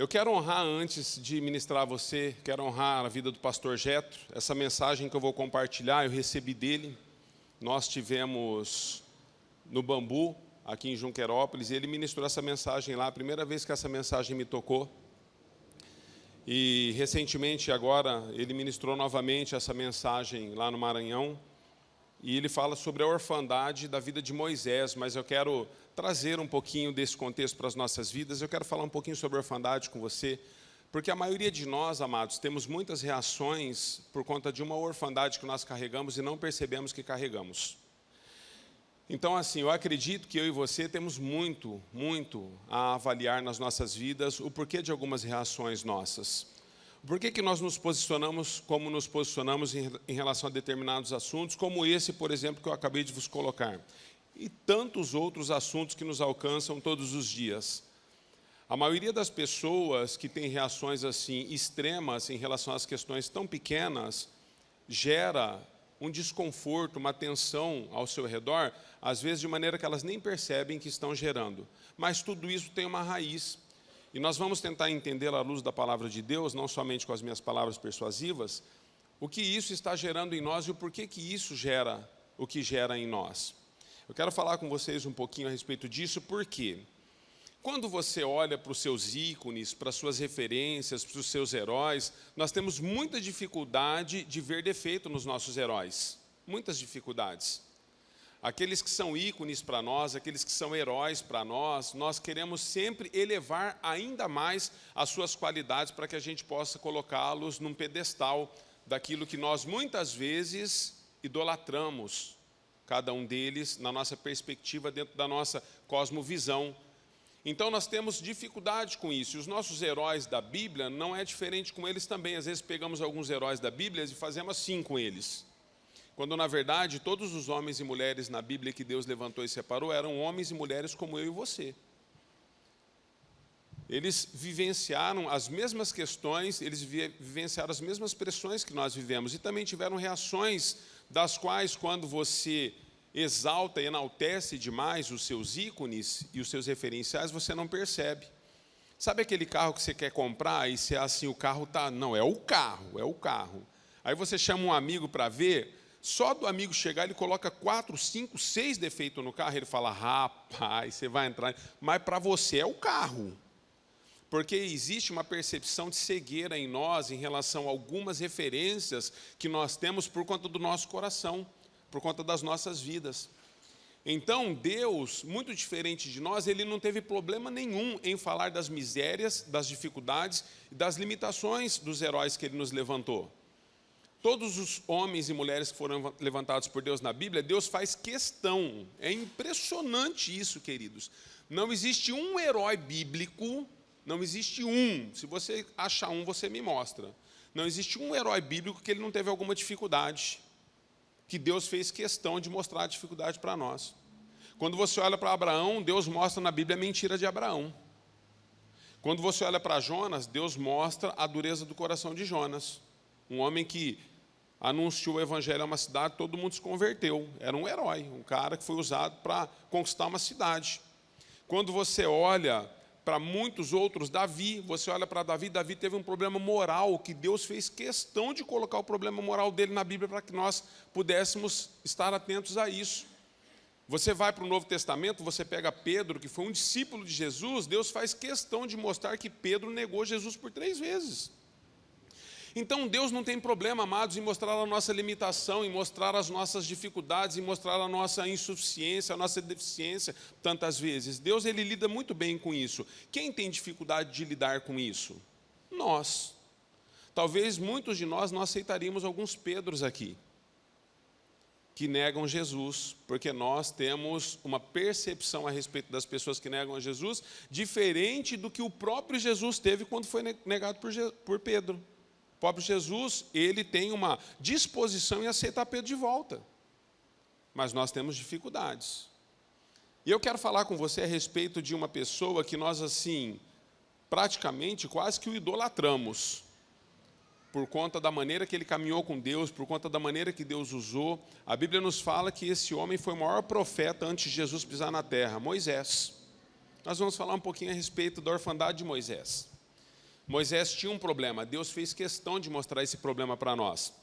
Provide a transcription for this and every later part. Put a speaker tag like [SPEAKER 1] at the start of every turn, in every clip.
[SPEAKER 1] Eu quero honrar, antes de ministrar a você, quero honrar a vida do pastor Jetro. Essa mensagem que eu vou compartilhar, eu recebi dele. Nós tivemos no Bambu, aqui em Junquerópolis, e ele ministrou essa mensagem lá, a primeira vez que essa mensagem me tocou. E recentemente, agora, ele ministrou novamente essa mensagem lá no Maranhão. E ele fala sobre a orfandade da vida de Moisés, mas eu quero trazer um pouquinho desse contexto para as nossas vidas. Eu quero falar um pouquinho sobre a orfandade com você, porque a maioria de nós, amados, temos muitas reações por conta de uma orfandade que nós carregamos e não percebemos que carregamos. Então, assim, eu acredito que eu e você temos muito a avaliar nas nossas vidas o porquê de algumas reações nossas. Por que nós nos posicionamos como nos posicionamos em relação a determinados assuntos, como esse, por exemplo, que eu acabei de vos colocar, e tantos outros assuntos que nos alcançam todos os dias. A maioria das pessoas que tem reações assim extremas em relação às questões tão pequenas, gera um desconforto, uma tensão ao seu redor, às vezes de maneira que elas nem percebem que estão gerando. Mas tudo isso tem uma raiz. E nós vamos tentar entender à luz da palavra de Deus, não somente com as minhas palavras persuasivas, o que isso está gerando em nós e o porquê que isso gera o que gera em nós. Eu quero falar com vocês um pouquinho a respeito disso, porque quando você olha para os seus ícones, para as suas referências, para os seus heróis, nós temos muita dificuldade de ver defeito nos nossos heróis. Muitas dificuldades. Aqueles que são ícones para nós, aqueles que são heróis para nós, nós queremos sempre elevar ainda mais as suas qualidades para que a gente possa colocá-los num pedestal daquilo que nós muitas vezes idolatramos, cada um deles na nossa perspectiva, dentro da nossa cosmovisão. Então nós temos dificuldade com isso, e os nossos heróis da Bíblia não é diferente com eles também. Às vezes pegamos alguns heróis da Bíblia e fazemos assim com eles. Quando, na verdade, todos os homens e mulheres na Bíblia que Deus levantou e separou eram homens e mulheres como eu e você. Eles vivenciaram as mesmas questões, eles vivenciaram as mesmas pressões que nós vivemos e também tiveram reações das quais, quando você exalta e enaltece demais os seus ícones e os seus referenciais, você não percebe. Sabe aquele carro que você quer comprar e você assim, o carro está... Não, é o carro. Aí você chama um amigo para ver... Só do amigo chegar, ele coloca 4, 5, 6 defeitos no carro, ele fala, rapaz, você vai entrar... Mas para você é o carro. Porque existe uma percepção de cegueira em nós em relação a algumas referências que nós temos por conta do nosso coração, por conta das nossas vidas. Então, Deus, muito diferente de nós, Ele não teve problema nenhum em falar das misérias, das dificuldades e das limitações dos heróis que Ele nos levantou. Todos os homens e mulheres que foram levantados por Deus na Bíblia, Deus faz questão. É impressionante isso, queridos. Não existe um herói bíblico, não existe um. Se você achar um, você me mostra. Não existe um herói bíblico que ele não teve alguma dificuldade, que Deus fez questão de mostrar a dificuldade para nós. Quando você olha para Abraão, Deus mostra na Bíblia a mentira de Abraão. Quando você olha para Jonas, Deus mostra a dureza do coração de Jonas. Um homem que anunciou o evangelho a uma cidade, todo mundo se converteu. Era um herói, um cara que foi usado para conquistar uma cidade. Quando você olha para muitos outros, Davi, você olha para Davi, Davi teve um problema moral, que Deus fez questão de colocar o problema moral dele na Bíblia para que nós pudéssemos estar atentos a isso. Você vai para o Novo Testamento, você pega Pedro, que foi um discípulo de Jesus, Deus faz questão de mostrar que Pedro negou Jesus por 3 vezes. Então, Deus não tem problema, amados, em mostrar a nossa limitação, em mostrar as nossas dificuldades, em mostrar a nossa insuficiência, a nossa deficiência, tantas vezes. Deus, Ele lida muito bem com isso. Quem tem dificuldade de lidar com isso? Nós. Talvez muitos de nós não aceitaríamos alguns Pedros aqui, que negam Jesus, porque nós temos uma percepção a respeito das pessoas que negam a Jesus, diferente do que o próprio Jesus teve quando foi negado por Pedro. O próprio Jesus, ele tem uma disposição em aceitar Pedro de volta. Mas nós temos dificuldades. E eu quero falar com você a respeito de uma pessoa que nós, assim, praticamente quase que o idolatramos. Por conta da maneira que ele caminhou com Deus, por conta da maneira que Deus usou. A Bíblia nos fala que esse homem foi o maior profeta antes de Jesus pisar na terra, Moisés. Nós vamos falar um pouquinho a respeito da orfandade de Moisés. Moisés tinha um problema, Deus fez questão de mostrar esse problema para nós.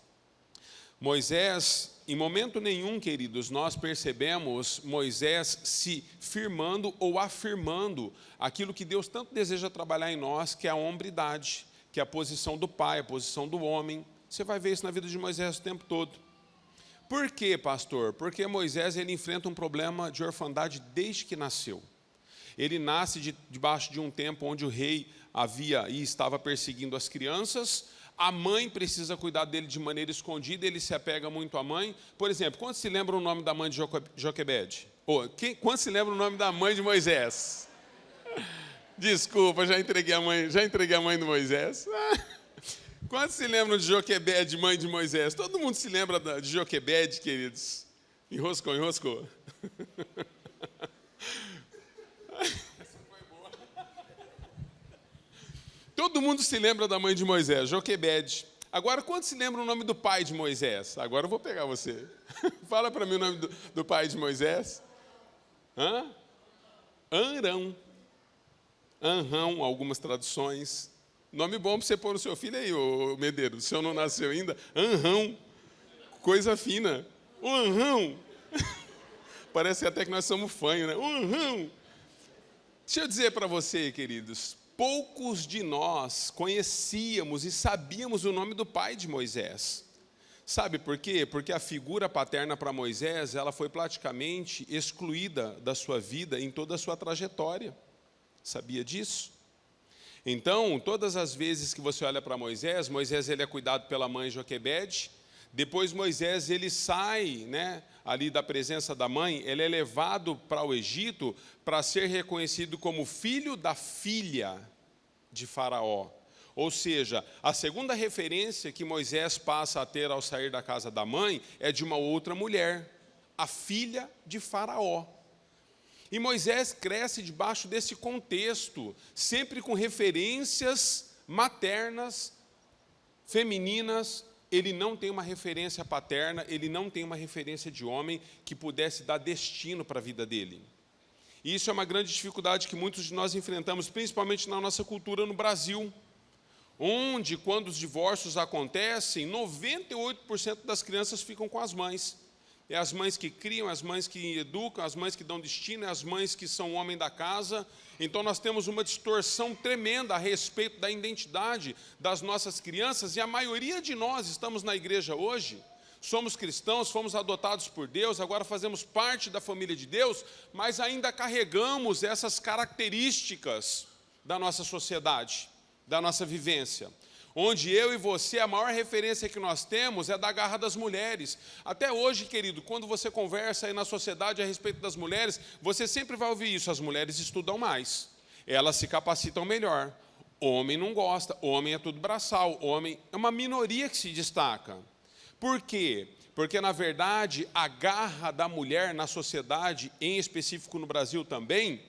[SPEAKER 1] Moisés, em momento nenhum, queridos, nós percebemos Moisés se firmando ou afirmando aquilo que Deus tanto deseja trabalhar em nós, que é a hombridade, que é a posição do pai, a posição do homem. Você vai ver isso na vida de Moisés o tempo todo. Por quê, pastor? Porque Moisés ele enfrenta um problema de orfandade desde que nasceu. Ele nasce debaixo de um tempo onde o rei havia e estava perseguindo as crianças. A mãe precisa cuidar dele de maneira escondida, ele se apega muito à mãe. Por exemplo, quando se lembra o nome da mãe de Joquebede? Quando se lembra o nome da mãe de Moisés? Desculpa, já entreguei a mãe do Moisés. Quando se lembram de Joquebede, mãe de Moisés? Todo mundo se lembra de Joquebede, queridos? Enroscou. Todo mundo se lembra da mãe de Moisés, Joquebede. Agora, quando se lembra o nome do pai de Moisés? Agora eu vou pegar você. Fala para mim o nome do pai de Moisés. Arão. Anrão, algumas traduções. Nome bom para você pôr no seu filho aí, ô Medeiro. O senhor não nasceu ainda? Anrão. Coisa fina. O Anrão. Parece até que nós somos fanho, né? O Anrão. Deixa eu dizer para você, queridos. Poucos de nós conhecíamos e sabíamos o nome do pai de Moisés. Sabe por quê? Porque a figura paterna para Moisés, ela foi praticamente excluída da sua vida em toda a sua trajetória. Sabia disso? Então, todas as vezes que você olha para Moisés, ele é cuidado pela mãe Joquebede. Depois Moisés ele sai, ali da presença da mãe, ele é levado para o Egito para ser reconhecido como filho da filha de Faraó. Ou seja, a segunda referência que Moisés passa a ter ao sair da casa da mãe é de uma outra mulher, a filha de Faraó. E Moisés cresce debaixo desse contexto, sempre com referências maternas, femininas. Ele não tem uma referência paterna, ele não tem uma referência de homem que pudesse dar destino para a vida dele. E isso é uma grande dificuldade que muitos de nós enfrentamos, principalmente na nossa cultura no Brasil, onde, quando os divórcios acontecem, 98% das crianças ficam com as mães. É as mães que criam, as mães que educam, as mães que dão destino, é as mães que são o homem da casa. Então nós temos uma distorção tremenda a respeito da identidade das nossas crianças, e a maioria de nós estamos na igreja hoje, somos cristãos, fomos adotados por Deus, agora fazemos parte da família de Deus, mas ainda carregamos essas características da nossa sociedade, da nossa vivência. Onde eu e você, a maior referência que nós temos é da garra das mulheres. Até hoje, querido, quando você conversa aí na sociedade a respeito das mulheres, você sempre vai ouvir isso: as mulheres estudam mais, elas se capacitam melhor. Homem não gosta, homem é tudo braçal, homem é uma minoria que se destaca. Por quê? Porque, na verdade, a garra da mulher na sociedade, em específico no Brasil também,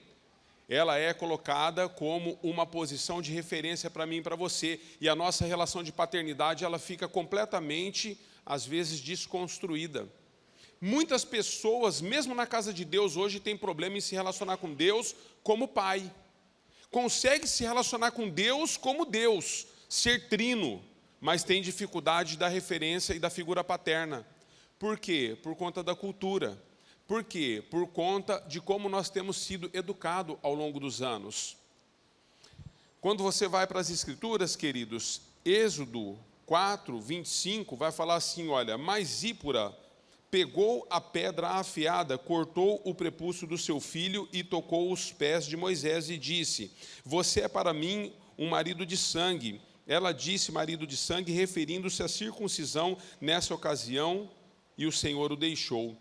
[SPEAKER 1] ela é colocada como uma posição de referência para mim e para você. E a nossa relação de paternidade, ela fica completamente, às vezes, desconstruída. Muitas pessoas, mesmo na casa de Deus, hoje têm problema em se relacionar com Deus como pai. Consegue se relacionar com Deus como Deus, ser trino, mas tem dificuldade da referência e da figura paterna. Por quê? Por conta da cultura. Por quê? Por conta de como nós temos sido educados ao longo dos anos. Quando você vai para as Escrituras, queridos, Êxodo 4, 25, vai falar assim, olha: mas Zípora pegou a pedra afiada, cortou o prepúcio do seu filho e tocou os pés de Moisés e disse: você é para mim um marido de sangue. Ela disse marido de sangue, referindo-se à circuncisão nessa ocasião, e o Senhor o deixou.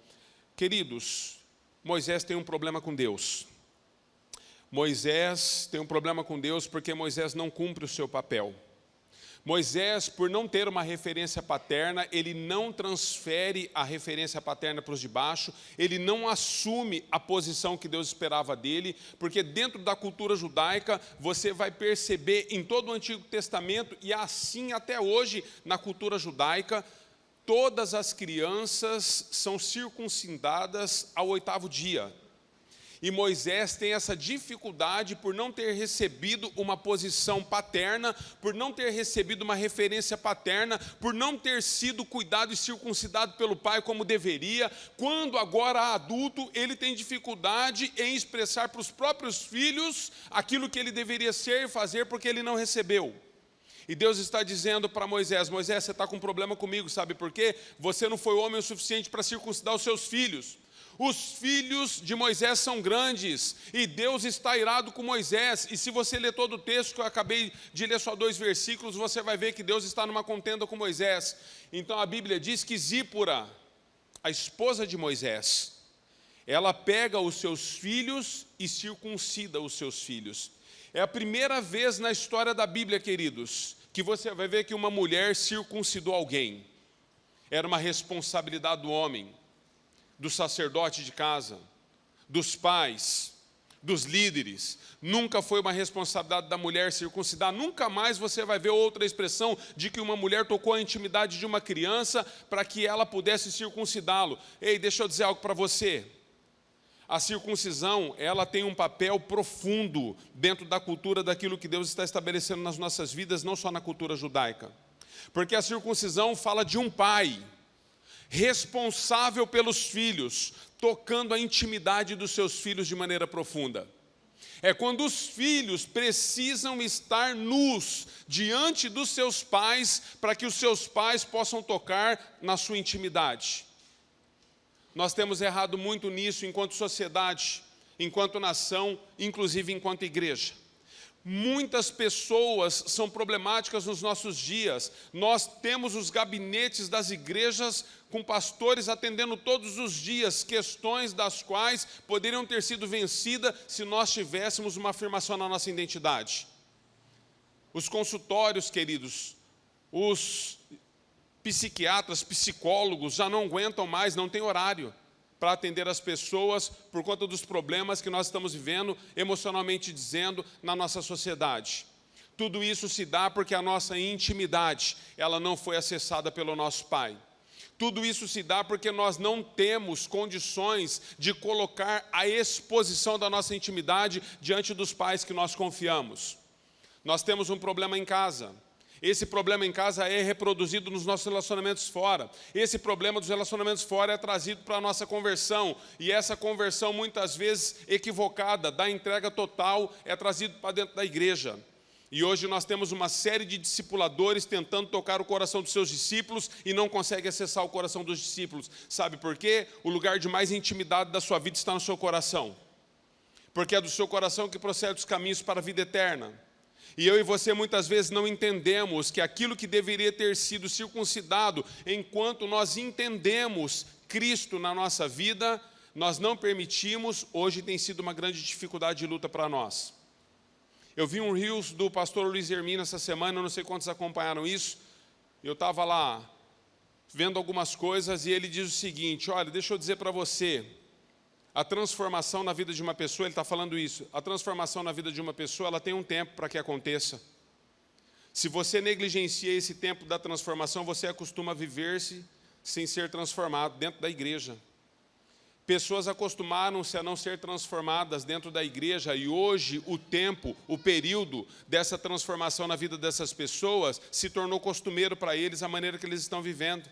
[SPEAKER 1] Queridos, Moisés tem um problema com Deus. Moisés tem um problema com Deus porque Moisés não cumpre o seu papel. Moisés, por não ter uma referência paterna, ele não transfere a referência paterna para os de baixo, ele não assume a posição que Deus esperava dele, porque dentro da cultura judaica, você vai perceber em todo o Antigo Testamento, e assim até hoje na cultura judaica, todas as crianças são circuncidadas ao 8º dia. E Moisés tem essa dificuldade por não ter recebido uma posição paterna, por não ter recebido uma referência paterna, por não ter sido cuidado e circuncidado pelo pai como deveria. Quando agora adulto, ele tem dificuldade em expressar para os próprios filhos aquilo que ele deveria ser e fazer, porque ele não recebeu. E Deus está dizendo para Moisés: Moisés, você está com um problema comigo, sabe por quê? Você não foi homem o suficiente para circuncidar os seus filhos. Os filhos de Moisés são grandes, e Deus está irado com Moisés. E se você ler todo o texto, que eu acabei de ler só 2 versículos, você vai ver que Deus está numa contenda com Moisés. Então a Bíblia diz que Zípora, a esposa de Moisés, ela pega os seus filhos e circuncida os seus filhos. É a primeira vez na história da Bíblia, queridos, que você vai ver que uma mulher circuncidou alguém. Era uma responsabilidade do homem, do sacerdote de casa, dos pais, dos líderes. Nunca foi uma responsabilidade da mulher circuncidar. Nunca mais você vai ver outra expressão de que uma mulher tocou a intimidade de uma criança para que ela pudesse circuncidá-lo. Ei, deixa eu dizer algo para você. A circuncisão, ela tem um papel profundo dentro da cultura daquilo que Deus está estabelecendo nas nossas vidas, não só na cultura judaica. Porque a circuncisão fala de um pai responsável pelos filhos, tocando a intimidade dos seus filhos de maneira profunda. É quando os filhos precisam estar nus diante dos seus pais, para que os seus pais possam tocar na sua intimidade. Nós temos errado muito nisso enquanto sociedade, enquanto nação, inclusive enquanto igreja. Muitas pessoas são problemáticas nos nossos dias. Nós temos os gabinetes das igrejas com pastores atendendo todos os dias questões das quais poderiam ter sido vencidas se nós tivéssemos uma afirmação na nossa identidade. Os consultórios, queridos, os psiquiatras, psicólogos já não aguentam mais, não tem horário para atender as pessoas por conta dos problemas que nós estamos vivendo, emocionalmente dizendo, na nossa sociedade. Tudo isso se dá porque a nossa intimidade, ela não foi acessada pelo nosso Pai. Tudo isso se dá porque nós não temos condições de colocar a exposição da nossa intimidade diante dos pais que nós confiamos. Nós temos um problema em casa. Esse problema em casa é reproduzido nos nossos relacionamentos fora. Esse problema dos relacionamentos fora é trazido para a nossa conversão. E essa conversão, muitas vezes equivocada, da entrega total, é trazido para dentro da igreja. E hoje nós temos uma série de discipuladores tentando tocar o coração dos seus discípulos e não conseguem acessar o coração dos discípulos. Sabe por quê? O lugar de mais intimidade da sua vida está no seu coração. Porque é do seu coração que procede os caminhos para a vida eterna. E eu e você muitas vezes não entendemos que aquilo que deveria ter sido circuncidado, enquanto nós entendemos Cristo na nossa vida, nós não permitimos, hoje tem sido uma grande dificuldade de luta para nós. Eu vi um Reels do pastor Luiz Hermino essa semana, eu não sei quantos acompanharam isso, eu estava lá vendo algumas coisas e ele diz o seguinte: olha, deixa eu dizer para você, a transformação na vida de uma pessoa, ele está falando isso, a transformação na vida de uma pessoa, ela tem um tempo para que aconteça. Se você negligencia esse tempo da transformação, você acostuma a viver-se sem ser transformado dentro da igreja. Pessoas acostumaram-se a não ser transformadas dentro da igreja e hoje o tempo, o período dessa transformação na vida dessas pessoas se tornou costumeiro para eles a maneira que eles estão vivendo.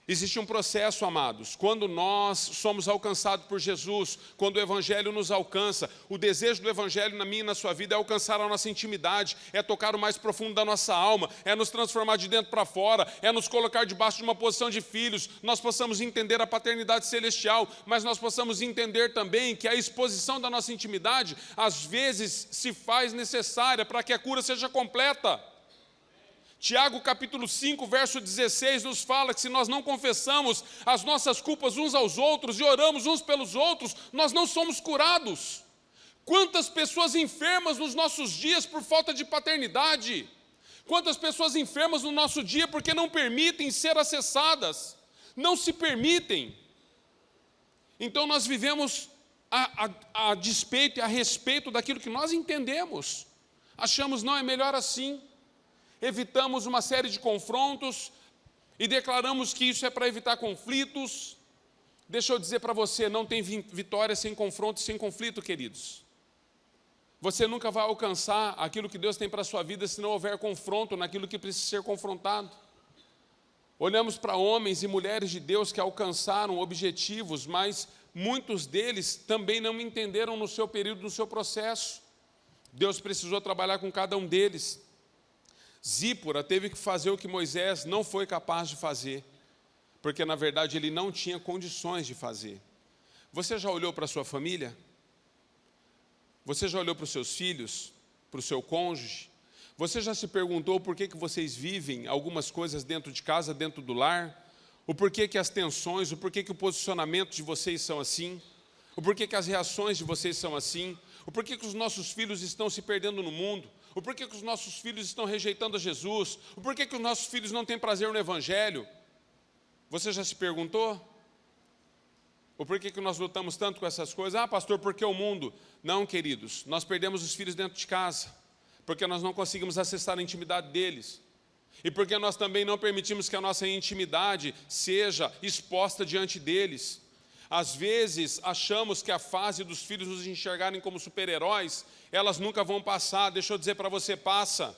[SPEAKER 1] Existe um processo, amados, quando nós somos alcançados por Jesus, quando o Evangelho nos alcança, o desejo do Evangelho na minha e na sua vida é alcançar a nossa intimidade, é tocar o mais profundo da nossa alma, é nos transformar de dentro para fora, é nos colocar debaixo de uma posição de filhos, nós possamos entender a paternidade celestial, mas nós possamos entender também que a exposição da nossa intimidade, às vezes, se faz necessária para que a cura seja completa. Tiago capítulo 5, verso 16 nos fala que se nós não confessamos as nossas culpas uns aos outros e oramos uns pelos outros, nós não somos curados. Quantas pessoas enfermas nos nossos dias por falta de paternidade? Quantas pessoas enfermas no nosso dia porque não permitem ser acessadas? Não se permitem. Então nós vivemos a despeito e a respeito daquilo que nós entendemos. Achamos, não, é melhor assim. Evitamos uma série de confrontos e declaramos que isso é para evitar conflitos. Deixa eu dizer para você, não tem vitória sem confronto e sem conflito, queridos. Você nunca vai alcançar aquilo que Deus tem para a sua vida se não houver confronto naquilo que precisa ser confrontado. Olhamos para homens e mulheres de Deus que alcançaram objetivos, mas muitos deles também não entenderam no seu período, no seu processo. Deus precisou trabalhar com cada um deles. Zípora teve que fazer o que Moisés não foi capaz de fazer, porque na verdade ele não tinha condições de fazer. Você já olhou para a sua família? Você já olhou para os seus filhos? Para o seu cônjuge? Você já se perguntou por que vocês vivem algumas coisas dentro de casa, dentro do lar? O porquê que as tensões, o porquê que o posicionamento de vocês são assim? O porquê que as reações de vocês são assim? O porquê que os nossos filhos estão se perdendo no mundo? O porquê que os nossos filhos estão rejeitando a Jesus? O porquê que os nossos filhos não têm prazer no Evangelho? Você já se perguntou? O porquê que nós lutamos tanto com essas coisas? Ah, pastor, por que o mundo? Não, queridos, nós perdemos os filhos dentro de casa, porque nós não conseguimos acessar a intimidade deles. E porque nós também não permitimos que a nossa intimidade seja exposta diante deles. Às vezes, achamos que a fase dos filhos nos enxergarem como super-heróis, elas nunca vão passar. Deixa eu dizer para você, passa.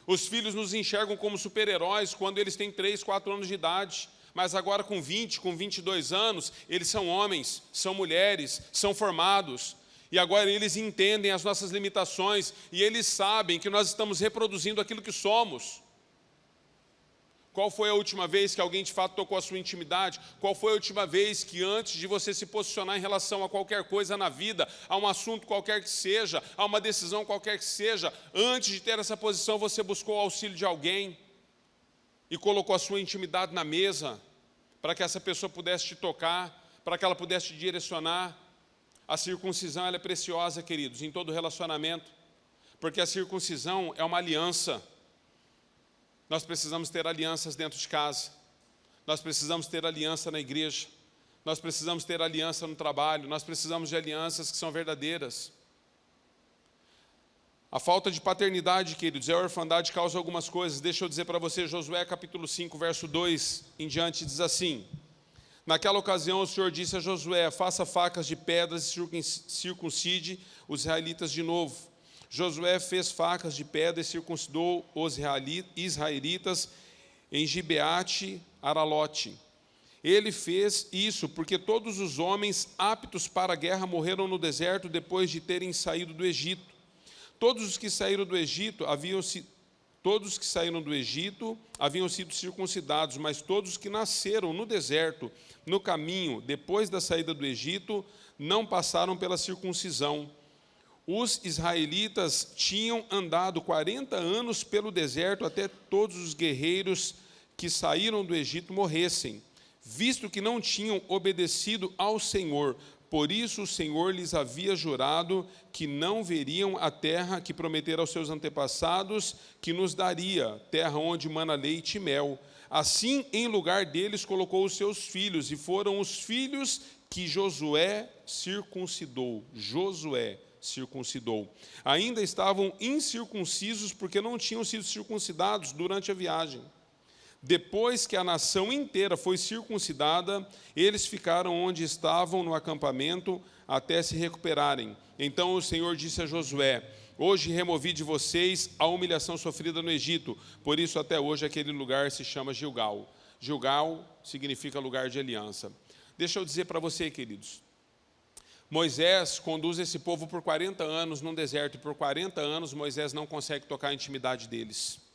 [SPEAKER 1] Os filhos nos enxergam como super-heróis quando eles têm 3, 4 anos de idade. Mas agora com 20, com 22 anos, eles são homens, são mulheres, são formados. E agora eles entendem as nossas limitações e eles sabem que nós estamos reproduzindo aquilo que somos. Qual foi a última vez que alguém de fato tocou a sua intimidade? Qual foi a última vez que antes de você se posicionar em relação a qualquer coisa na vida, a um assunto qualquer que seja, a uma decisão qualquer que seja, antes de ter essa posição você buscou o auxílio de alguém e colocou a sua intimidade na mesa para que essa pessoa pudesse te tocar, para que ela pudesse te direcionar? A circuncisão ela é preciosa, queridos, em todo relacionamento, porque a circuncisão é uma aliança. Nós precisamos ter alianças dentro de casa, nós precisamos ter aliança na igreja, nós precisamos ter aliança no trabalho, nós precisamos de alianças que são verdadeiras. A falta de paternidade, queridos, e a orfandade causa algumas coisas. Deixa eu dizer para você, Josué capítulo 5, verso 2 em diante, diz assim: naquela ocasião o Senhor disse a Josué, faça facas de pedras e circuncide os israelitas de novo. Josué fez facas de pedra e circuncidou os israelitas em Gibeate Aralote. Ele fez isso porque todos os homens aptos para a guerra morreram no deserto depois de terem saído do Egito. Todos os que saíram do Egito haviam sido circuncidados, mas todos os que nasceram no deserto, no caminho, depois da saída do Egito, não passaram pela circuncisão. Os israelitas tinham andado 40 anos pelo deserto até todos os guerreiros que saíram do Egito morressem, visto que não tinham obedecido ao Senhor. Por isso o Senhor lhes havia jurado que não veriam a terra que prometera aos seus antepassados, que nos daria, terra onde mana leite e mel. Assim, em lugar deles, colocou os seus filhos, e foram os filhos que Josué circuncidou. Ainda estavam incircuncisos porque não tinham sido circuncidados durante a viagem. Depois que a nação inteira foi circuncidada, eles ficaram onde estavam no acampamento até se recuperarem. Então o Senhor disse a Josué: hoje removi de vocês a humilhação sofrida no Egito, por isso até hoje aquele lugar se chama Gilgal. Gilgal significa lugar de aliança. Deixa eu dizer para você, queridos, Moisés conduz esse povo por 40 anos num deserto, e por 40 anos Moisés não consegue tocar a intimidade deles.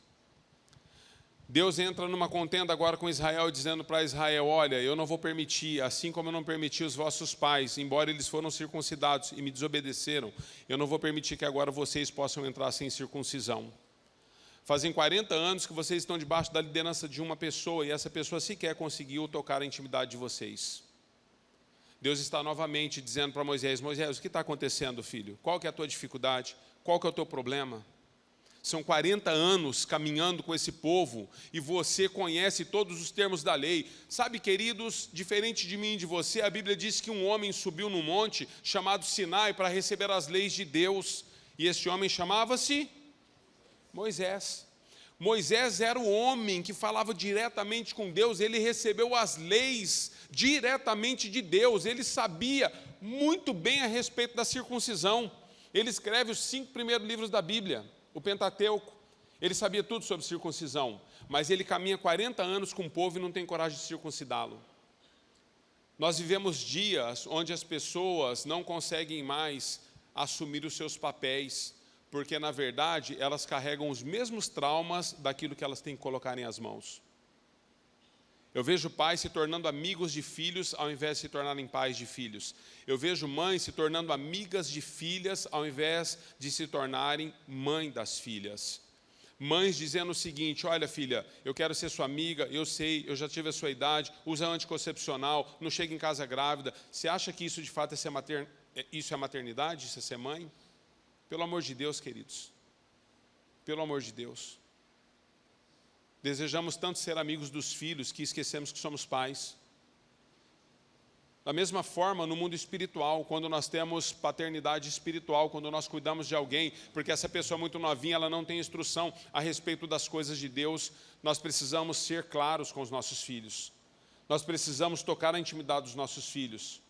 [SPEAKER 1] Deus entra numa contenda agora com Israel, dizendo para Israel: olha, eu não vou permitir, assim como eu não permiti os vossos pais, embora eles foram circuncidados e me desobedeceram, eu não vou permitir que agora vocês possam entrar sem circuncisão. Fazem 40 anos que vocês estão debaixo da liderança de uma pessoa, e essa pessoa sequer conseguiu tocar a intimidade de vocês. Deus está novamente dizendo para Moisés: Moisés, o que está acontecendo, filho? Qual que é a tua dificuldade? Qual que é o teu problema? São 40 anos caminhando com esse povo e você conhece todos os termos da lei. Sabe, queridos, diferente de mim e de você, a Bíblia diz que um homem subiu num monte chamado Sinai para receber as leis de Deus. E esse homem chamava-se Moisés. Moisés era o homem que falava diretamente com Deus, ele recebeu as leis diretamente de Deus, ele sabia muito bem a respeito da circuncisão. Ele escreve os 5 primeiros livros da Bíblia, o Pentateuco. Ele sabia tudo sobre circuncisão, mas ele caminha 40 anos com o povo e não tem coragem de circuncidá-lo. Nós vivemos dias onde as pessoas não conseguem mais assumir os seus papéis, porque, na verdade, elas carregam os mesmos traumas daquilo que elas têm que colocar em as mãos. Eu vejo pais se tornando amigos de filhos ao invés de se tornarem pais de filhos. Eu vejo mães se tornando amigas de filhas ao invés de se tornarem mãe das filhas. Mães dizendo o seguinte: olha, filha, eu quero ser sua amiga, eu sei, eu já tive a sua idade, usa anticoncepcional, não chega em casa grávida. Você acha que isso de fato isso é maternidade, isso é ser mãe? Pelo amor de Deus, queridos, pelo amor de Deus. Desejamos tanto ser amigos dos filhos que esquecemos que somos pais. Da mesma forma, no mundo espiritual, quando nós temos paternidade espiritual, quando nós cuidamos de alguém, porque essa pessoa é muito novinha, ela não tem instrução a respeito das coisas de Deus, nós precisamos ser claros com os nossos filhos. Nós precisamos tocar a intimidade dos nossos filhos.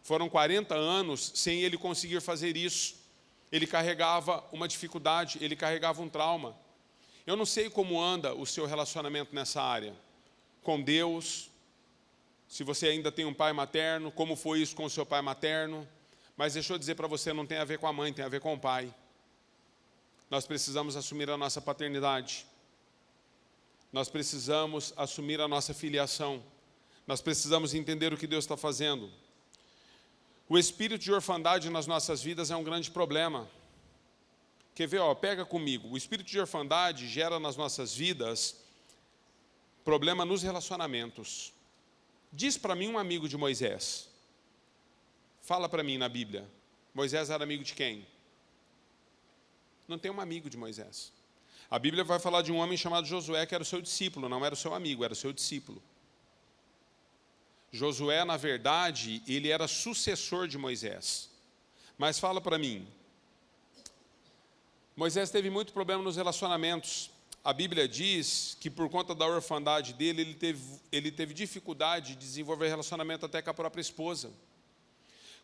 [SPEAKER 1] Foram 40 anos sem ele conseguir fazer isso. Ele carregava uma dificuldade, ele carregava um trauma. Eu não sei como anda o seu relacionamento nessa área, com Deus, se você ainda tem um pai materno, como foi isso com o seu pai materno, mas deixa eu dizer para você, não tem a ver com a mãe, tem a ver com o pai. Nós precisamos assumir a nossa paternidade, nós precisamos assumir a nossa filiação, nós precisamos entender o que Deus está fazendo. O espírito de orfandade nas nossas vidas é um grande problema. Quer ver? Pega comigo. O espírito de orfandade gera nas nossas vidas problema nos relacionamentos. Diz para mim um amigo de Moisés. Fala para mim na Bíblia. Moisés era amigo de quem? Não tem um amigo de Moisés. A Bíblia vai falar de um homem chamado Josué, que era o seu discípulo, não era o seu amigo, era o seu discípulo. Josué, na verdade, ele era sucessor de Moisés. Mas fala para mim, Moisés teve muito problema nos relacionamentos. A Bíblia diz que por conta da orfandade dele, ele teve dificuldade de desenvolver relacionamento até com a própria esposa.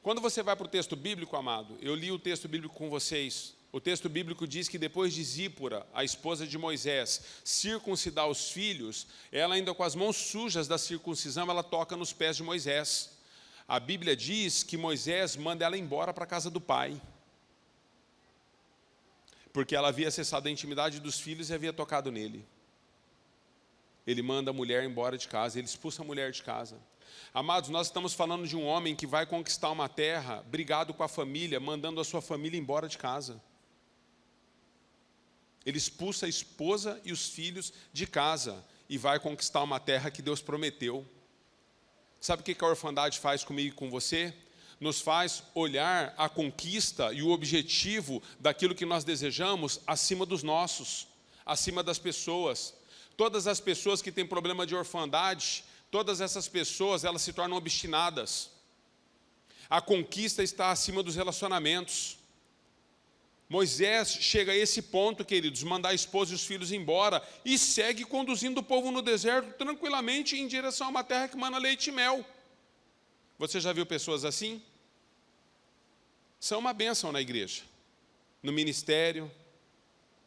[SPEAKER 1] Quando você vai para o texto bíblico, amado, eu li o texto bíblico com vocês. O texto bíblico diz que depois de Zípora, a esposa de Moisés, circuncidar os filhos, ela ainda com as mãos sujas da circuncisão, ela toca nos pés de Moisés. A Bíblia diz que Moisés manda ela embora para a casa do pai, porque ela havia acessado a intimidade dos filhos e havia tocado nele. Ele manda a mulher embora de casa, ele expulsa a mulher de casa. Amados, nós estamos falando de um homem que vai conquistar uma terra, brigado com a família, mandando a sua família embora de casa. Ele expulsa a esposa e os filhos de casa e vai conquistar uma terra que Deus prometeu. Sabe o que a orfandade faz comigo e com você? Nos faz olhar a conquista e o objetivo daquilo que nós desejamos acima dos nossos, acima das pessoas. Todas as pessoas que têm problema de orfandade, todas essas pessoas, elas se tornam obstinadas. A conquista está acima dos relacionamentos. Moisés chega a esse ponto, queridos, mandar a esposa e os filhos embora e segue conduzindo o povo no deserto tranquilamente em direção a uma terra que mana leite e mel. Você já viu pessoas assim? São uma bênção na igreja, no ministério,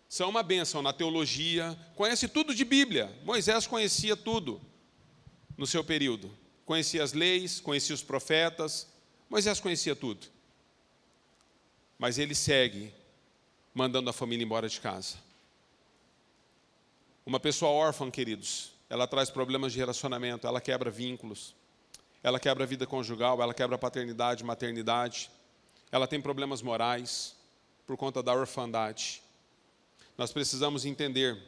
[SPEAKER 1] são uma bênção na teologia, conhece tudo de Bíblia. Moisés conhecia tudo no seu período. Conhecia as leis, conhecia os profetas, Moisés conhecia tudo. Mas ele segue mandando a família embora de casa. Uma pessoa órfã, queridos, ela traz problemas de relacionamento, ela quebra vínculos, ela quebra a vida conjugal, ela quebra a paternidade, maternidade, ela tem problemas morais por conta da orfandade. Nós precisamos entender.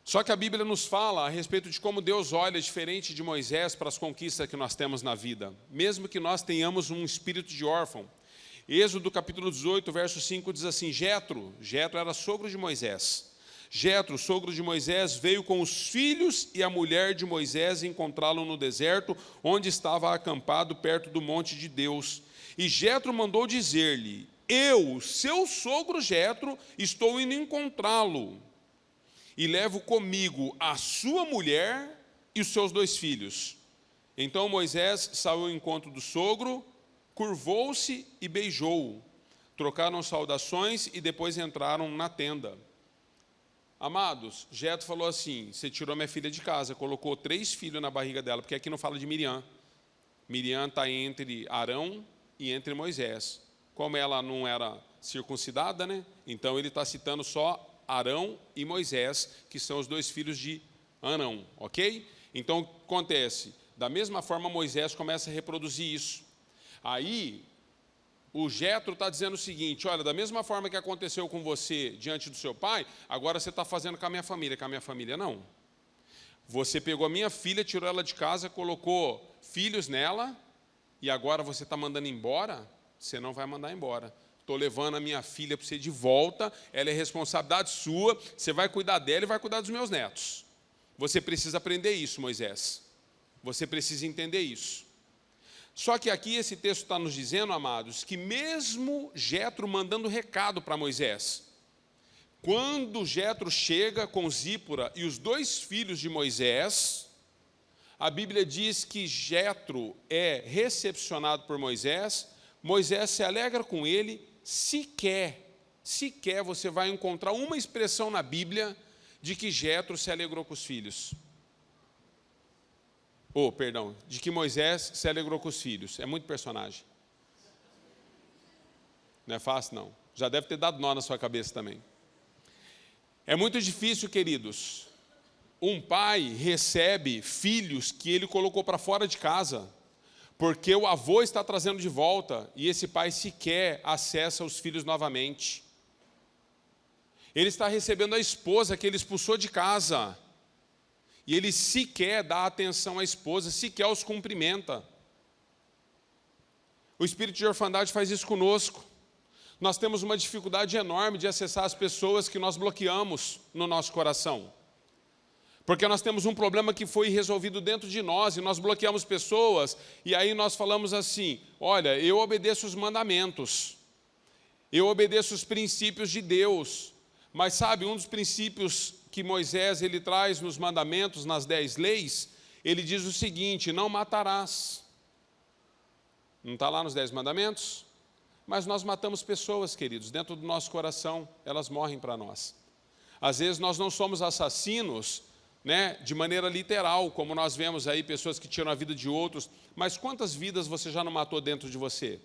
[SPEAKER 1] Só que a Bíblia nos fala a respeito de como Deus olha diferente de Moisés para as conquistas que nós temos na vida, mesmo que nós tenhamos um espírito de órfão. Êxodo capítulo 18, verso 5 diz assim, Jetro era sogro de Moisés. Jetro, sogro de Moisés, veio com os filhos e a mulher de Moisés encontrá-lo no deserto, onde estava acampado perto do monte de Deus. E Jetro mandou dizer-lhe, eu, seu sogro Jetro, estou indo encontrá-lo. e levo comigo a sua mulher e os seus 2 filhos. Então Moisés saiu ao encontro do sogro, curvou-se e beijou-o. Trocaram saudações e depois entraram na tenda. Amados, Jetro falou assim: você tirou minha filha de casa, colocou 3 filhos na barriga dela, porque aqui não fala de Miriam. Miriam está entre Arão e entre Moisés. Como ela não era circuncidada, né? Então ele está citando só Arão e Moisés, que são os 2 filhos de Arão, ok? Então acontece, da mesma forma Moisés começa a reproduzir isso. Aí o Jetro está dizendo o seguinte: olha, da mesma forma que aconteceu com você diante do seu pai, agora você está fazendo com a minha família não. Você pegou a minha filha, tirou ela de casa, colocou filhos nela, e agora você está mandando embora? Você não vai mandar embora. Estou levando a minha filha para você de volta, ela é responsabilidade sua, você vai cuidar dela e vai cuidar dos meus netos. Você precisa aprender isso, Moisés. Você precisa entender isso. Só que aqui esse texto está nos dizendo, amados, que mesmo Jetro mandando recado para Moisés, quando Jetro chega com Zípora e os 2 filhos de Moisés, a Bíblia diz que Jetro é recepcionado por Moisés, Moisés se alegra com ele, sequer você vai encontrar uma expressão na Bíblia de que Jetro se alegrou com os filhos. De que Moisés se alegrou com os filhos. É muito personagem. Não é fácil, não. Já deve ter dado nó na sua cabeça também. É muito difícil, queridos. Um pai recebe filhos que ele colocou para fora de casa, porque o avô está trazendo de volta, e esse pai sequer acessa os filhos novamente. Ele está recebendo a esposa que ele expulsou de casa, e ele sequer dá atenção à esposa, sequer os cumprimenta. O espírito de orfandade faz isso conosco. Nós temos uma dificuldade enorme de acessar as pessoas que nós bloqueamos no nosso coração. Porque nós temos um problema que foi resolvido dentro de nós, e nós bloqueamos pessoas, e aí nós falamos assim: olha, eu obedeço os mandamentos, eu obedeço os princípios de Deus, mas sabe, um dos princípios que Moisés ele traz nos mandamentos, nas 10 leis, ele diz o seguinte: não matarás. Não está lá nos 10 mandamentos? Mas nós matamos pessoas, queridos, dentro do nosso coração, elas morrem para nós. Às vezes nós não somos assassinos, né, de maneira literal, como nós vemos aí pessoas que tiram a vida de outros, mas quantas vidas você já não matou dentro de você?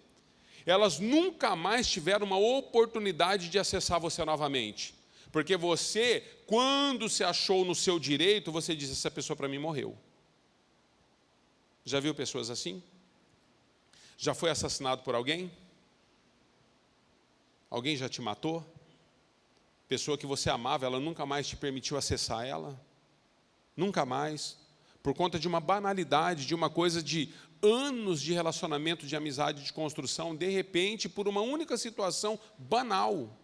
[SPEAKER 1] Elas nunca mais tiveram uma oportunidade de acessar você novamente, porque você, quando se achou no seu direito, você disse: essa pessoa para mim morreu. Já viu pessoas assim? Já foi assassinado por alguém? Alguém já te matou? Pessoa que você amava, ela nunca mais te permitiu acessar ela? Nunca mais, por conta de uma banalidade, de uma coisa de anos de relacionamento, de amizade, de construção, de repente, por uma única situação banal,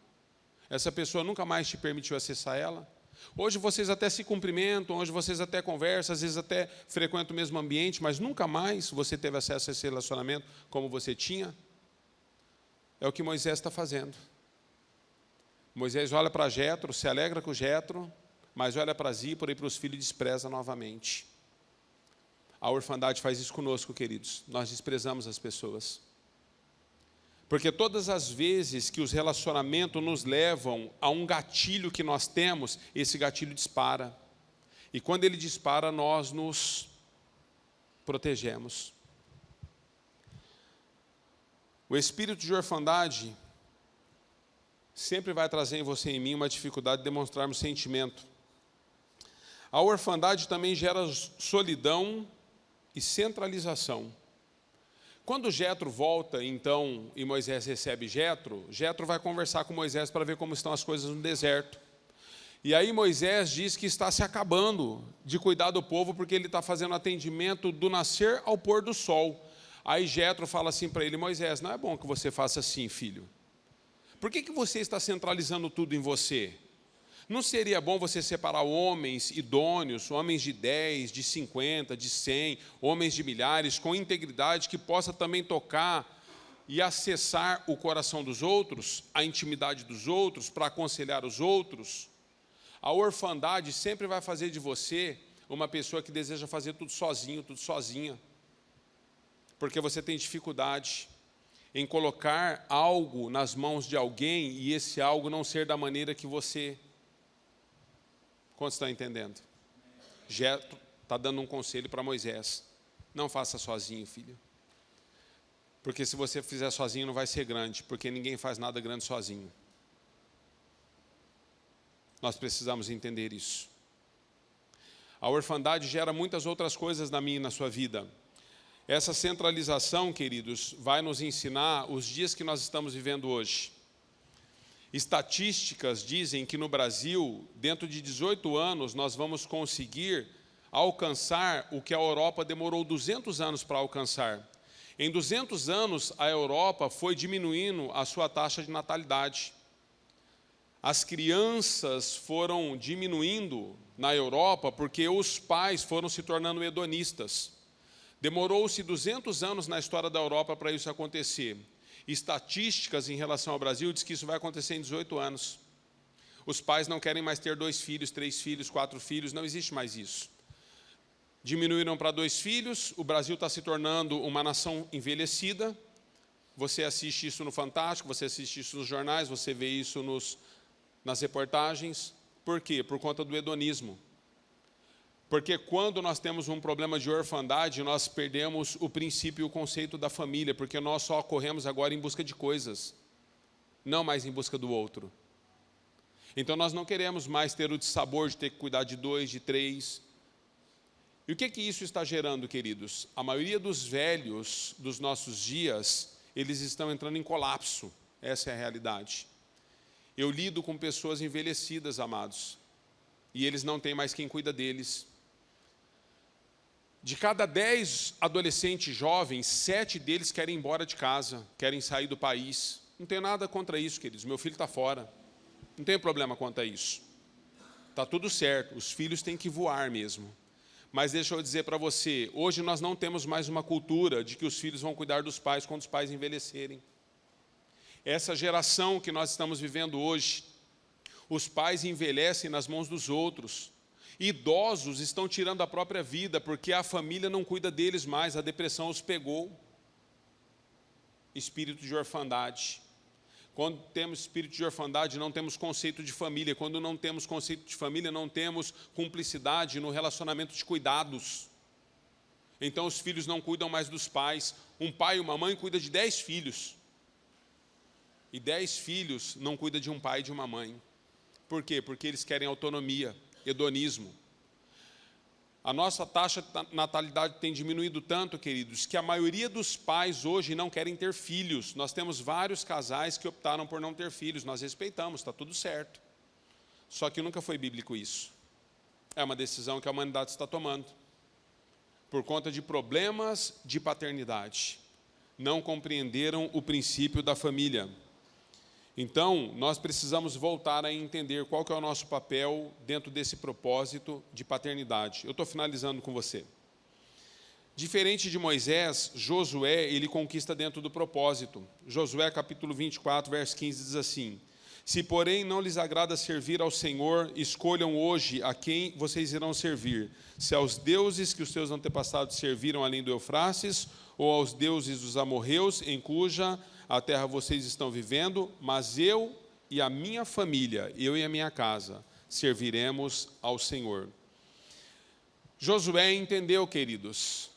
[SPEAKER 1] essa pessoa nunca mais te permitiu acessar ela? Hoje vocês até se cumprimentam, hoje vocês até conversam, às vezes até frequentam o mesmo ambiente, mas nunca mais você teve acesso a esse relacionamento como você tinha? É o que Moisés está fazendo. Moisés olha para Jetro, se alegra com Jetro, mas olha para Zípora e para os filhos e despreza novamente. A orfandade faz isso conosco, queridos. Nós desprezamos as pessoas. Porque todas as vezes que os relacionamentos nos levam a um gatilho que nós temos, esse gatilho dispara. E quando ele dispara, nós nos protegemos. O espírito de orfandade sempre vai trazer em você e em mim uma dificuldade de demonstrarmos sentimento. A orfandade também gera solidão e centralização. Quando Jetro volta, então, e Moisés recebe Jetro, Jetro vai conversar com Moisés para ver como estão as coisas no deserto. E aí Moisés diz que está se acabando de cuidar do povo, porque ele está fazendo atendimento do nascer ao pôr do sol. Aí Jetro fala assim para ele: Moisés, não é bom que você faça assim, filho. Por que você está centralizando tudo em você? Não seria bom você separar homens idôneos, homens de 10, de 50, de 100, homens de milhares, com integridade, que possa também tocar e acessar o coração dos outros, a intimidade dos outros, para aconselhar os outros? A orfandade sempre vai fazer de você uma pessoa que deseja fazer tudo sozinho, tudo sozinha. Porque você tem dificuldade em colocar algo nas mãos de alguém e esse algo não ser da maneira que você... Quantos estão entendendo? Jetro está dando um conselho para Moisés. Não faça sozinho, filho. Porque se você fizer sozinho não vai ser grande, porque ninguém faz nada grande sozinho. Nós precisamos entender isso. A orfandade gera muitas outras coisas na minha e na sua vida. Essa centralização, queridos, vai nos ensinar os dias que nós estamos vivendo hoje. Estatísticas dizem que no Brasil, dentro de 18 anos, nós vamos conseguir alcançar o que a Europa demorou 200 anos para alcançar. Em 200 anos, a Europa foi diminuindo a sua taxa de natalidade. As crianças foram diminuindo na Europa porque os pais foram se tornando hedonistas. Demorou-se 200 anos na história da Europa para isso acontecer. Estatísticas em relação ao Brasil diz que isso vai acontecer em 18 anos. Os pais não querem mais ter 2 filhos, 3 filhos, 4 filhos, não existe mais isso. Diminuíram para 2 filhos, o Brasil está se tornando uma nação envelhecida. Você assiste isso no Fantástico, você assiste isso nos jornais, você vê isso nas reportagens. Por quê? Por conta do hedonismo. Porque quando nós temos um problema de orfandade, nós perdemos o princípio e o conceito da família, porque nós só corremos agora em busca de coisas, não mais em busca do outro. Então nós não queremos mais ter o dissabor de ter que cuidar de 2, de 3. E o que isso está gerando, queridos? A maioria dos velhos dos nossos dias, eles estão entrando em colapso. Essa é a realidade. Eu lido com pessoas envelhecidas, amados, e eles não têm mais quem cuida deles. De cada 10 adolescentes jovens, 7 deles querem ir embora de casa, querem sair do país. Não tenho nada contra isso, queridos. Meu filho está fora. Não tenho problema quanto a isso. Está tudo certo. Os filhos têm que voar mesmo. Mas deixa eu dizer para você, hoje nós não temos mais uma cultura de que os filhos vão cuidar dos pais quando os pais envelhecerem. Essa geração que nós estamos vivendo hoje, os pais envelhecem nas mãos dos outros. Idosos estão tirando a própria vida porque a família não cuida deles mais, a depressão os pegou. Espírito de orfandade. Quando temos espírito de orfandade, não temos conceito de família. Quando não temos conceito de família, não temos cumplicidade no relacionamento de cuidados. Então os filhos não cuidam mais dos pais. Um pai e uma mãe cuidam de 10 filhos. E 10 filhos não cuidam de um pai e de uma mãe. Por quê? Porque eles querem autonomia, hedonismo. A nossa taxa de natalidade tem diminuído tanto, queridos, que a maioria dos pais hoje não querem ter filhos. Nós temos vários casais que optaram por não ter filhos. Nós respeitamos, está tudo certo. Só que nunca foi bíblico isso. É uma decisão que a humanidade está tomando. Por conta de problemas de paternidade. Não compreenderam o princípio da família. Então, nós precisamos voltar a entender qual que é o nosso papel dentro desse propósito de paternidade. Eu estou finalizando com você. Diferente de Moisés, Josué, ele conquista dentro do propósito. Josué, capítulo 24, verso 15, diz assim: se, porém, não lhes agrada servir ao Senhor, escolham hoje a quem vocês irão servir. Se aos deuses que os seus antepassados serviram além do Eufrates, ou aos deuses dos amorreus, em cuja a terra vocês estão vivendo, mas eu e a minha família, eu e a minha casa, serviremos ao Senhor. Josué entendeu, queridos,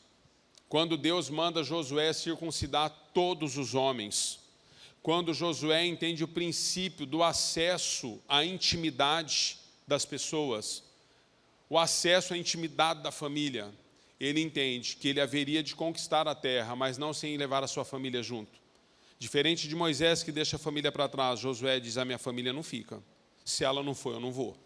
[SPEAKER 1] quando Deus manda Josué circuncidar todos os homens, quando Josué entende o princípio do acesso à intimidade das pessoas, o acesso à intimidade da família, ele entende que ele haveria de conquistar a terra, mas não sem levar a sua família junto. Diferente de Moisés, que deixa a família para trás, Josué diz: a minha família não fica. Se ela não for, eu não vou.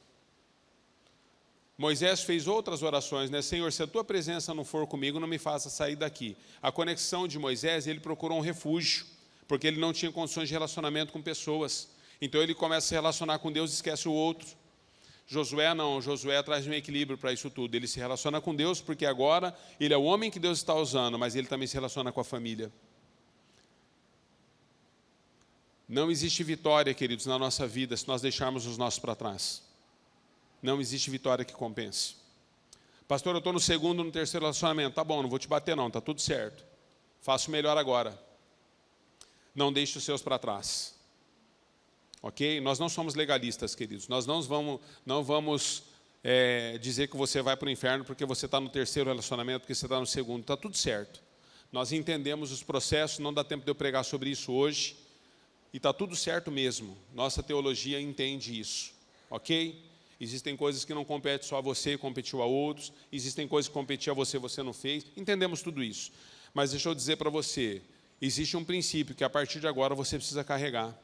[SPEAKER 1] Moisés fez outras orações, né? Senhor, se a tua presença não for comigo, não me faça sair daqui. A conexão de Moisés, ele procurou um refúgio, porque ele não tinha condições de relacionamento com pessoas. Então ele começa a se relacionar com Deus e esquece o outro. Josué não, Josué traz um equilíbrio para isso tudo. Ele se relaciona com Deus, porque agora ele é o homem que Deus está usando, mas ele também se relaciona com a família. Não existe vitória, queridos, na nossa vida se nós deixarmos os nossos para trás. Não existe vitória que compense. Pastor, eu estou no segundo, no terceiro relacionamento. Tá bom, não vou te bater não, tá tudo certo. Faço melhor agora. Não deixe os seus para trás. Ok? Nós não somos legalistas, queridos. Nós não vamos dizer que você vai para o inferno porque você está no terceiro relacionamento, porque você está no segundo. Está tudo certo. Nós entendemos os processos, não dá tempo de eu pregar sobre isso hoje. E está tudo certo mesmo. Nossa teologia entende isso. Ok? Existem coisas que não competem só a você, competiu a outros. Existem coisas que competiam a você, você não fez. Entendemos tudo isso. Mas deixa eu dizer para você, existe um princípio que a partir de agora você precisa carregar.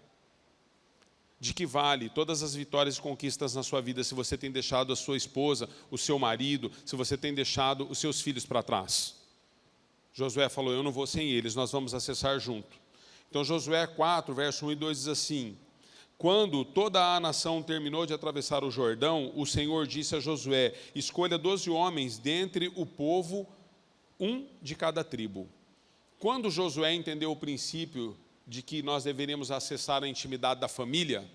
[SPEAKER 1] De que vale todas as vitórias e conquistas na sua vida se você tem deixado a sua esposa, o seu marido, se você tem deixado os seus filhos para trás. Josué falou, eu não vou sem eles, nós vamos acessar junto. Então Josué 4, verso 1 e 2 diz assim, quando toda a nação terminou de atravessar o Jordão, o Senhor disse a Josué, escolha 12 homens dentre o povo, um de cada tribo. Quando Josué entendeu o princípio de que nós deveríamos acessar a intimidade da família,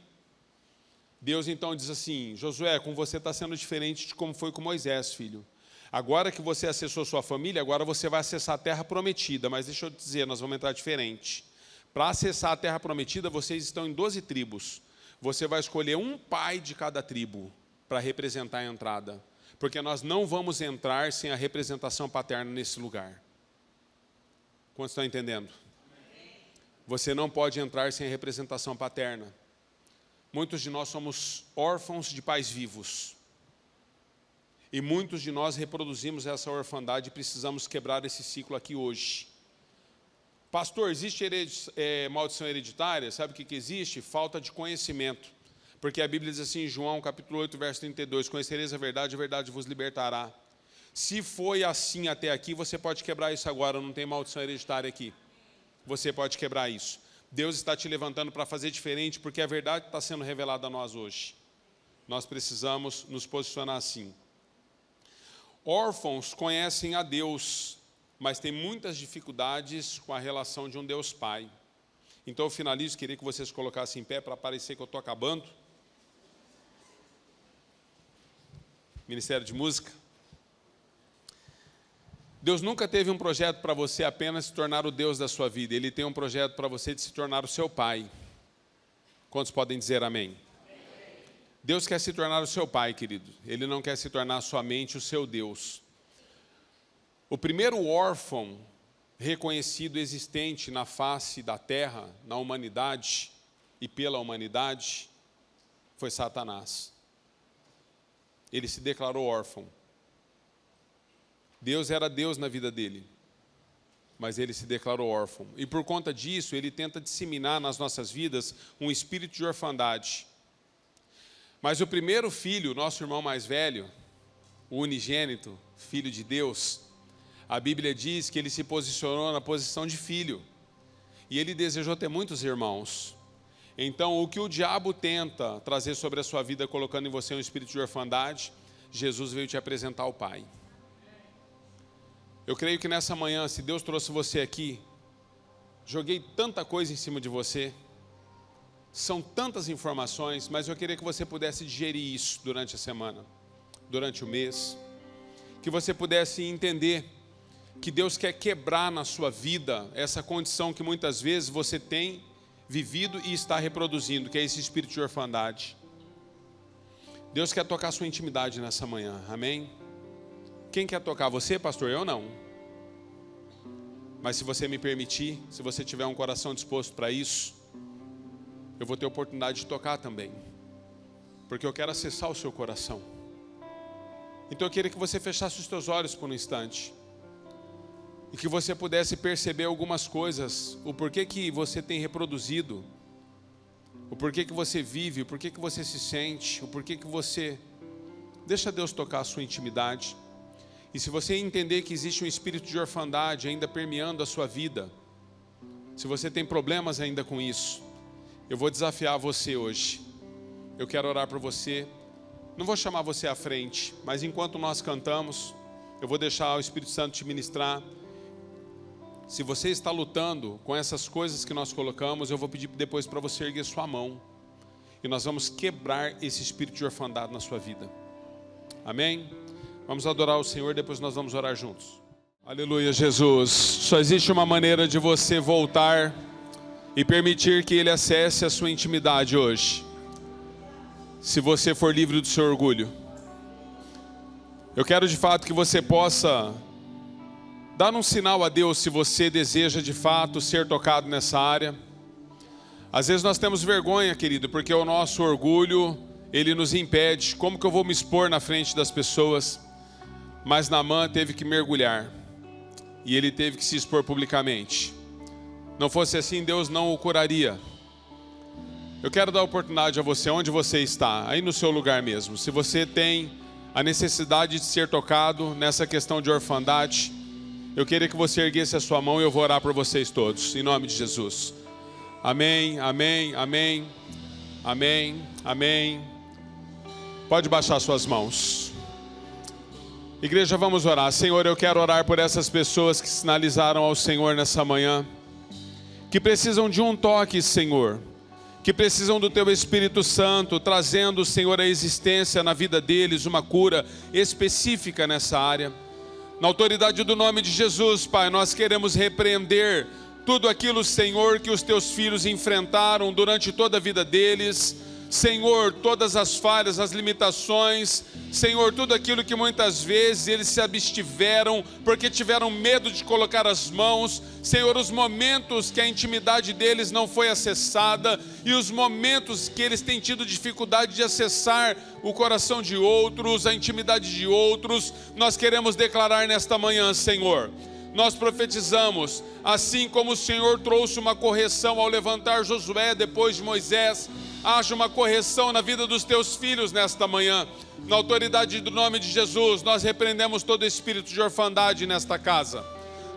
[SPEAKER 1] Deus então diz assim, Josué, com você está sendo diferente de como foi com Moisés, filho. Agora que você acessou sua família, agora você vai acessar a terra prometida, mas deixa eu te dizer, nós vamos entrar diferente. Para acessar a terra prometida, vocês estão em 12 tribos. Você vai escolher um pai de cada tribo para representar a entrada. Porque nós não vamos entrar sem a representação paterna nesse lugar. Quantos estão entendendo? Você não pode entrar sem a representação paterna. Muitos de nós somos órfãos de pais vivos. E muitos de nós reproduzimos essa orfandade e precisamos quebrar esse ciclo aqui hoje. Pastor, existe maldição hereditária? Sabe o que existe? Falta de conhecimento. Porque a Bíblia diz assim em João capítulo 8, verso 32, conhecereis a verdade vos libertará. Se foi assim até aqui, você pode quebrar isso agora, não tem maldição hereditária aqui. Você pode quebrar isso. Deus está te levantando para fazer diferente, porque a verdade está sendo revelada a nós hoje. Nós precisamos nos posicionar assim. Órfãos conhecem a Deus, mas têm muitas dificuldades com a relação de um Deus Pai. Então eu finalizo, queria que vocês colocassem em pé para parecer que eu estou acabando. Ministério de Música. Deus nunca teve um projeto para você apenas se tornar o Deus da sua vida. Ele tem um projeto para você de se tornar o seu Pai. Quantos podem dizer amém? Deus quer se tornar o seu Pai, querido. Ele não quer se tornar somente o seu Deus. O primeiro órfão reconhecido existente na face da terra, na humanidade e pela humanidade, foi Satanás. Ele se declarou órfão. Deus era Deus na vida dele, mas ele se declarou órfão. E por conta disso, ele tenta disseminar nas nossas vidas um espírito de orfandade. Mas o primeiro filho, nosso irmão mais velho, o unigênito, filho de Deus, a Bíblia diz que ele se posicionou na posição de filho. E ele desejou ter muitos irmãos. Então, o que o diabo tenta trazer sobre a sua vida, colocando em você um espírito de orfandade, Jesus veio te apresentar ao Pai. Eu creio que nessa manhã, se Deus trouxe você aqui, joguei tanta coisa em cima de você, são tantas informações, mas eu queria que você pudesse digerir isso durante a semana, durante o mês, que você pudesse entender que Deus quer quebrar na sua vida essa condição que muitas vezes você tem vivido e está reproduzindo, que é esse espírito de orfandade. Deus quer tocar a sua intimidade nessa manhã, amém? Quem quer tocar? Você, pastor? Eu não. Mas se você me permitir, se você tiver um coração disposto para isso, eu vou ter a oportunidade de tocar também. Porque eu quero acessar o seu coração. Então eu queria que você fechasse os seus olhos por um instante. E que você pudesse perceber algumas coisas. O porquê que você tem reproduzido. O porquê que você vive. O porquê que você se sente. O porquê que você... Deixa Deus tocar a sua intimidade. E se você entender que existe um espírito de orfandade ainda permeando a sua vida, se você tem problemas ainda com isso, eu vou desafiar você hoje. Eu quero orar por você. Não vou chamar você à frente, mas enquanto nós cantamos, eu vou deixar o Espírito Santo te ministrar. Se você está lutando com essas coisas que nós colocamos, eu vou pedir depois para você erguer sua mão. E nós vamos quebrar esse espírito de orfandade na sua vida. Amém? Vamos adorar o Senhor, depois nós vamos orar juntos. Aleluia, Jesus. Só existe uma maneira de você voltar e permitir que Ele acesse a sua intimidade hoje. Se você for livre do seu orgulho. Eu quero de fato que você possa dar um sinal a Deus se você deseja de fato ser tocado nessa área. Às vezes nós temos vergonha, querido, porque o nosso orgulho, ele nos impede. Como que eu vou me expor na frente das pessoas? Mas Naamã teve que mergulhar. E ele teve que se expor publicamente. Não fosse assim, Deus não o curaria. Eu quero dar oportunidade a você, onde você está, aí no seu lugar mesmo. Se você tem a necessidade de ser tocado nessa questão de orfandade, eu queria que você erguesse a sua mão e eu vou orar por vocês todos, em nome de Jesus. Amém, amém, amém, amém, amém. Pode baixar suas mãos. Igreja, vamos orar. Senhor, eu quero orar por essas pessoas que sinalizaram ao Senhor nessa manhã, que precisam de um toque, Senhor, que precisam do Teu Espírito Santo, trazendo, Senhor, a existência na vida deles, uma cura específica nessa área. Na autoridade do nome de Jesus, Pai, nós queremos repreender tudo aquilo, Senhor, que os Teus filhos enfrentaram durante toda a vida deles. Senhor, todas as falhas, as limitações, Senhor, tudo aquilo que muitas vezes eles se abstiveram porque tiveram medo de colocar as mãos. Senhor, os momentos que a intimidade deles não foi acessada e os momentos que eles têm tido dificuldade de acessar o coração de outros, a intimidade de outros, nós queremos declarar nesta manhã, Senhor. Nós profetizamos, assim como o Senhor trouxe uma correção ao levantar Josué depois de Moisés, haja uma correção na vida dos teus filhos nesta manhã. Na autoridade do nome de Jesus, nós repreendemos todo espírito de orfandade nesta casa.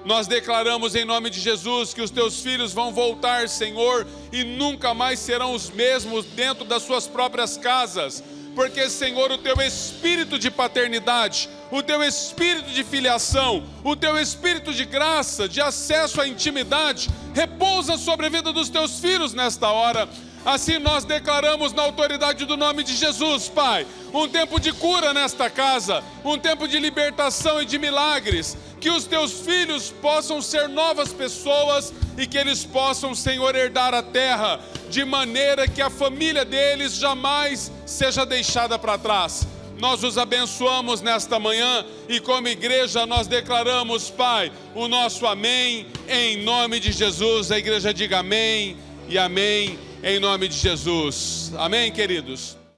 [SPEAKER 1] Nós declaramos em nome de Jesus que os teus filhos vão voltar, Senhor, e nunca mais serão os mesmos dentro das suas próprias casas. Porque, Senhor, o Teu Espírito de paternidade, o Teu Espírito de filiação, o Teu Espírito de graça, de acesso à intimidade, repousa sobre a vida dos Teus filhos nesta hora. Assim nós declaramos na autoridade do nome de Jesus, Pai, um tempo de cura nesta casa, um tempo de libertação e de milagres, que os Teus filhos possam ser novas pessoas e que eles possam, Senhor, herdar a terra, de maneira que a família deles jamais seja deixada para trás. Nós os abençoamos nesta manhã e como igreja nós declaramos, Pai, o nosso amém, em nome de Jesus. A igreja diga amém e amém. Em nome de Jesus. Amém, queridos?